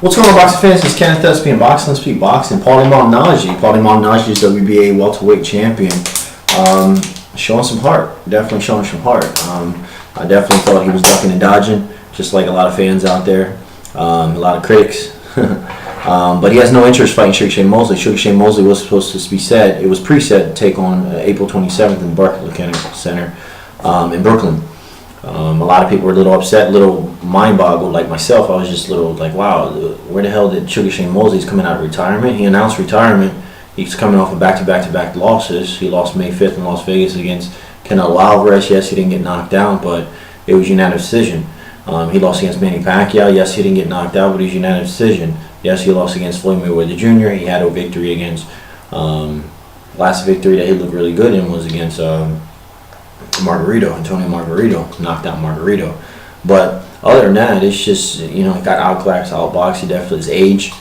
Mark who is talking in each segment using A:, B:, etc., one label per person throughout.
A: What's going on, boxing fans? It's Kenneth Thespian Boxing. Let's speak boxing. Paulie Malignaggi. Paulie Malignaggi is WBA welterweight champion. Showing some heart. Definitely showing some heart. I definitely thought he was ducking and dodging, just like a lot of fans out there, a lot of critics. But he has no interest fighting Sugar Shane Mosley. Sugar Shane Mosley was supposed to be set. It was pre-set to take on April 27th in the Barclays Center in Brooklyn. A lot of people were a little upset, a little mind-boggled, like myself. I was just a little like, wow, where the hell did Sugar Shane Mosley? He's coming out of retirement. He announced retirement. He's coming off of back-to-back losses. He lost May 5th in Las Vegas against Kenneth Alvarez. Yes, he didn't get knocked out, but it was unanimous decision. He lost against Manny Pacquiao. Yes, he didn't get knocked out, but it was unanimous decision. Yes, he lost against Floyd Mayweather Jr. He had a victory against, last victory that he looked really good in was against Antonio Margarito, knocked out Margarito. But other than that, it's just, he got outclassed, outboxed. He definitely, his age,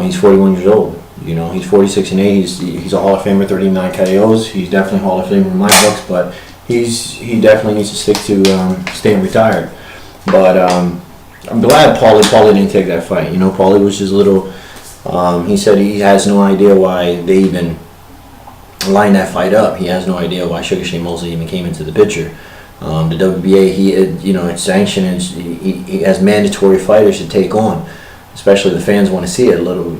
A: he's 41 years old. He's 46 and 8. He's a Hall of Famer, 39 KOs. He's definitely a Hall of Famer in my books, but he definitely needs to stick to staying retired. But I'm glad Paulie didn't take that fight. Paulie was just a little. He said he has no idea why they even lined that fight up. He has no idea why Sugar Shane Mosley even came into the picture. The WBA, it's sanctioned. He has mandatory fighters to take on. Especially the fans want to see it a little,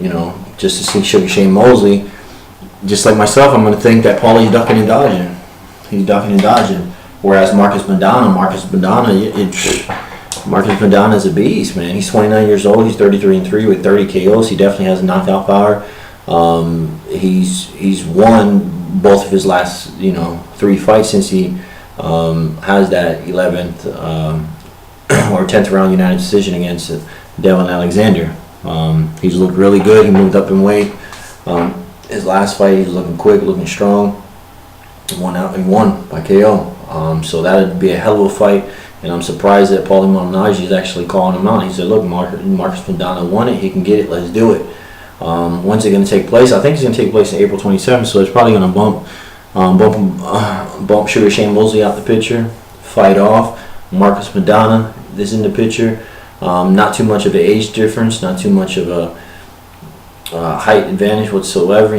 A: just to see Sugar Shane Mosley. Just like myself, I'm going to think that Paulie's ducking and dodging. He's ducking and dodging. Whereas Marcus Maidana is a beast, man. He's 29 years old. He's 33-3 with 30 KOs. He definitely has knockout power. He's won both of his last, 3 fights since he has that 11th or 10th round united decision against Devin Alexander. He's looked really good. He moved up in weight. His last fight, he was looking quick, looking strong. He won by KO. So that would be a hell of a fight. And I'm surprised that Paulie Malignaggi is actually calling him out. He said, look, Marcus Maidana won it. He can get it. Let's do it. When's it going to take place? I think it's going to take place on April 27th, so it's probably going to bump Sugar Shane Mosley out the picture, fight off. Marcus Maidana is in the picture. Not too much of an age difference, not too much of a height advantage whatsoever.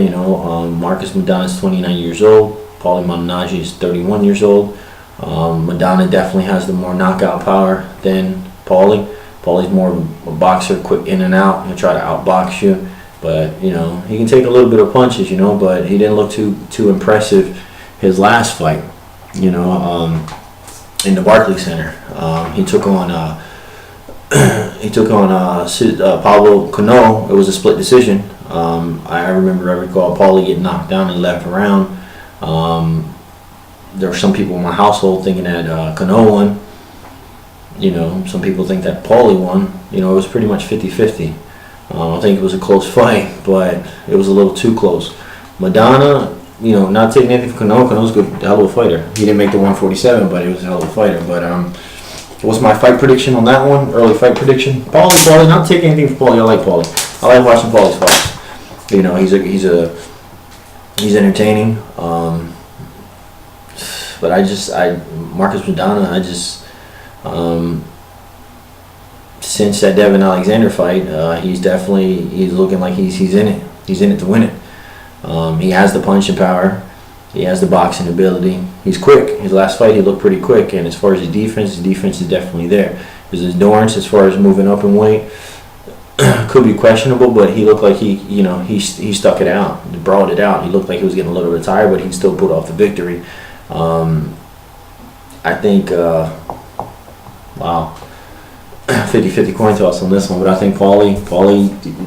A: Marcus Maidana is 29 years old. Paulie Malignaggi is 31 years old. Maidana definitely has the more knockout power than Paulie. Paulie's more of a boxer, quick in and out. He'll try to outbox you, but he can take a little bit of punches, but he didn't look too impressive his last fight, in the Barclays Center. He took on Pablo Cano. It was a split decision. I recall Paulie getting knocked down in the 11th round. There were some people in my household thinking that Cano won. Some people think that Paulie won. It was pretty much 50-50. I think it was a close fight, but it was a little too close. Maidana, not taking anything from Cano. Cano's a hell of a fighter. He didn't make the 147, but he was a hell of a fighter. But what's my fight prediction on that one? Early fight prediction. Paulie. Not taking anything from Paulie. I like Paulie. I like watching Paulie's fights. He's entertaining. But Marcus Maidana, since that Devin Alexander fight, he's looking like he's in it. He's in it to win it. He has the punching power. He has the boxing ability. He's quick. His last fight, he looked pretty quick. And as far as his defense is definitely there. His endurance, as far as moving up in weight, could be questionable, but he looked like he stuck it out, brought it out. He looked like he was getting a little bit tired, but he still pulled off the victory. I think, 50-50 coin toss on this one, but I think Paulie,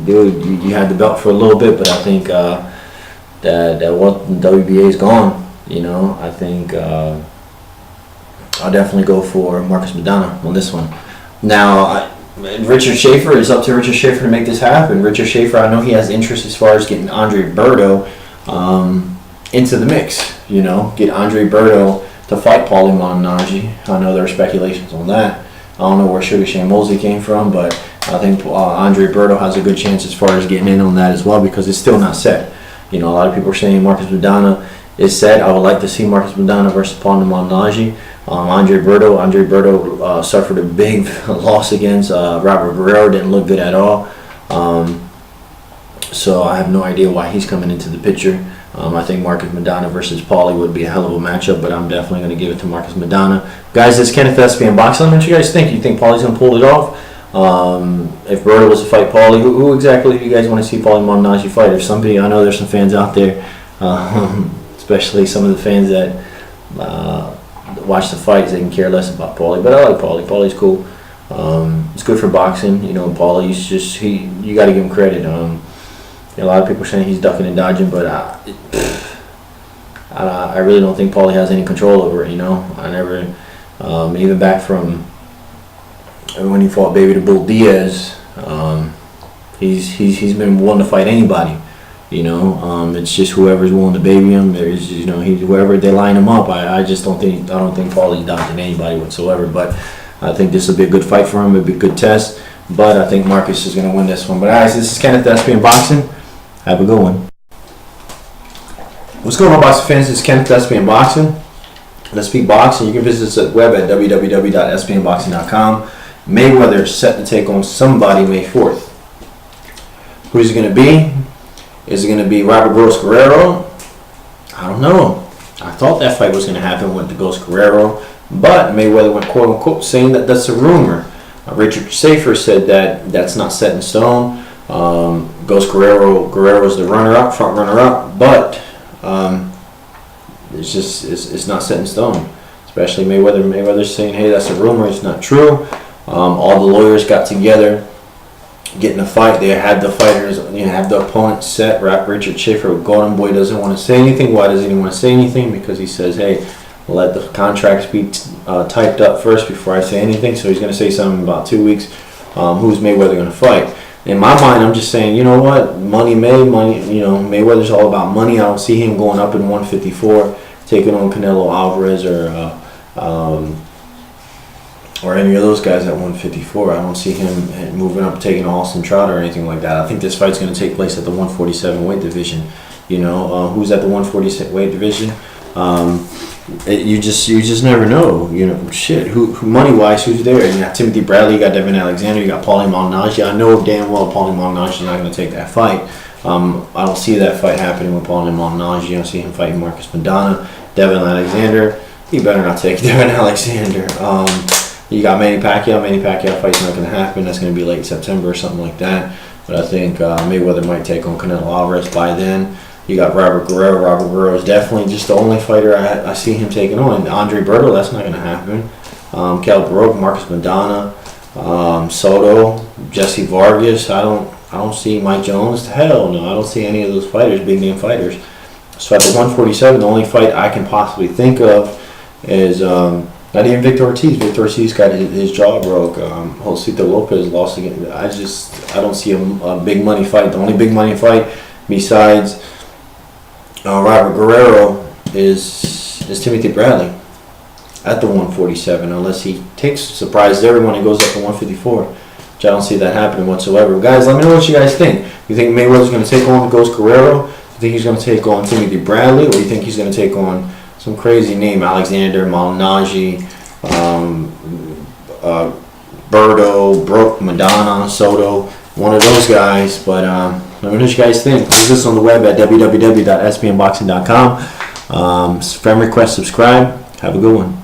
A: dude, you had the belt for a little bit, but I think that what WBA is gone. I think I'll definitely go for Marcus Maidana on this one. Now, Richard Schaefer, it's up to Richard Schaefer to make this happen. Richard Schaefer, I know he has interest as far as getting Andre Berto into the mix. Get Andre Berto to fight Paulie Malignaggi. I know there are speculations on that. I don't know where Sugar Shane Mosley came from, but I think Andre Berto has a good chance as far as getting in on that as well, because it's still not set. A lot of people are saying Marcus Maidana is set. I would like to see Marcus Maidana versus Paulie Malignaggi. Andre Berto suffered a big loss against Robert Guerrero. Didn't look good at all. So I have no idea why he's coming into the picture. I think Marcus Maidana versus Paulie would be a hell of a matchup, but I'm definitely going to give it to Marcus Maidana. Guys, this is Kenneth SPN Boxing. Let me know what you guys think. You think Paulie's going to pull it off? If Berto was to fight Paulie, who exactly do you guys want to see Paulie Malignaggi fight? There's somebody, I know there's some fans out there, especially some of the fans that watch the fights. They can care less about Paulie, but I like Paulie. Paulie's cool. It's good for boxing. You know, Paulie's just, you got to give him credit. A lot of people saying he's ducking and dodging, but I really don't think Paulie has any control over it. You know, I never, even back from when he fought Baby the Bull Diaz, he's been willing to fight anybody. You know, it's just whoever's willing to baby him. There's, you know, whoever they line him up. I don't think Paulie's dodging anybody whatsoever. But I think this will be a good fight for him. It'll be a good test. But I think Marcus is going to win this one. But guys, this is Kenneth SPN Boxing. Have a good one. What's going on, boxing fans? This is Kenneth SPN Boxing. Let's Speak Boxing. You can visit us at web at www.spnboxing.com. Mayweather set to take on somebody May 4th. Who's it going to be? Is it going to be Robert Ghost Guerrero? I don't know. I thought that fight was going to happen with the Ghost Guerrero, but Mayweather went quote unquote saying that that's a rumor. Richard Safer said that that's not set in stone. Ghost Guerrero's the runner-up, front runner-up, but it's not set in stone. Especially Mayweather's saying, hey, that's a rumor, it's not true. All the lawyers got together, getting a fight. They had the fighters, have the opponent set. Richard Schaefer, Golden Boy, doesn't want to say anything. Why doesn't he want to say anything? Because he says, hey, let the contracts be typed up first before I say anything. So he's going to say something in about 2 weeks. Who's Mayweather going to fight? In my mind, I'm just saying, you know what? Money. Mayweather's all about money. I don't see him going up in 154, taking on Canelo Alvarez or any of those guys at 154. I don't see him moving up, taking Austin Trout or anything like that. I think this fight's going to take place at the 147 weight division. Who's at the 147 weight division? You just never know. Who money wise, who's there? You got Timothy Bradley, you got Devin Alexander, you got Paulie Malignaggi. I know damn well Paulie Malignaggi is not going to take that fight. I don't see that fight happening with Paulie Malignaggi. I don't see him fighting Marcus Maidana. Devin Alexander, he better not take Devin Alexander. You got Manny Pacquiao. Manny Pacquiao fight's not going to happen. That's going to be late September or something like that. But I think Mayweather might take on Canelo Alvarez by then. You got Robert Guerrero. Robert Guerrero is definitely just the only fighter I see him taking on. Andre Berto, that's not going to happen. Cal Baroque, Marcus Maidana, Soto, Jesse Vargas. I don't see Mike Jones. Hell no, I don't see any of those fighters, big name fighters. So at the 147, the only fight I can possibly think of is not even Victor Ortiz. Victor Ortiz got his jaw broke. Josito Lopez lost again. I don't see a big money fight. The only big money fight besides Robert Guerrero is Timothy Bradley at the 147, unless he surprises everyone and goes up to 154, which I don't see that happening whatsoever. Guys, let me know what you guys think. You think Mayweather's going to take on Ghost Guerrero? You think he's going to take on Timothy Bradley, or you think he's going to take on some crazy name, Alexander, Malignaggi, Berto, Brooke, Maidana, Soto, one of those guys? But let me know what you guys think. Visit us on the web at www.spnboxing.com. Friend request, subscribe. Have a good one.